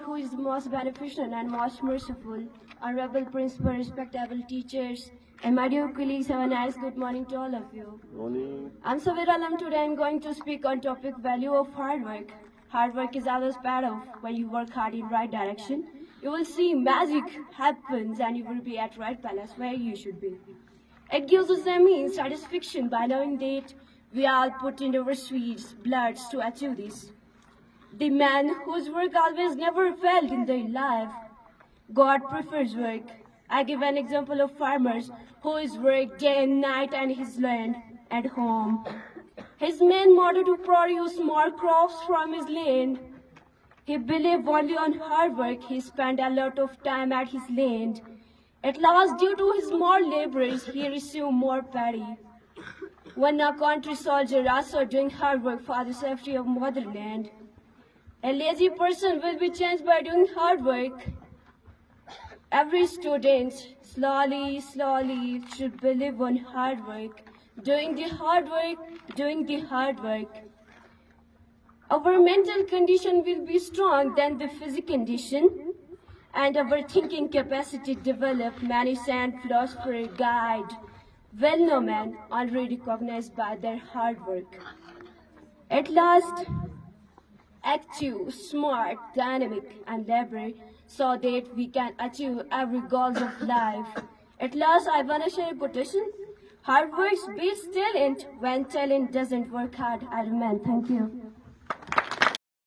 who is most beneficent and most merciful, honorable principal, respectable teachers, and my dear colleagues, have a nice good morning to all of you. Morning. I'm Savir Alam. Today I'm going to speak on topic value of hard work. Hard work is always part of when you work hard in right direction. You will see magic happens and you will be at right place where you should be. It gives us a means satisfaction by knowing that we all put in our sweet bloods to achieve this. The man whose work always never failed in their life. God prefers work. I give an example of farmers whose work day and night and his land at home. His main motto to produce more crops from his land. He believed only on hard work. He spent a lot of time at his land. At last, due to his more labors, he received more pay. When a country soldier also doing hard work for the safety of motherland, a lazy person will be changed by doing hard work. Every student slowly should believe on hard work, doing the hard work. Our mental condition will be strong than the physical condition, and our thinking capacity develop. Many saint, philosopher, guide, well-known men already recognized by their hard work. At last, active, smart, dynamic, and labor so that we can achieve every goal of life. At last, I want to share a quotation. Hard work beats talent when talent doesn't work hard. I remain. Thank you.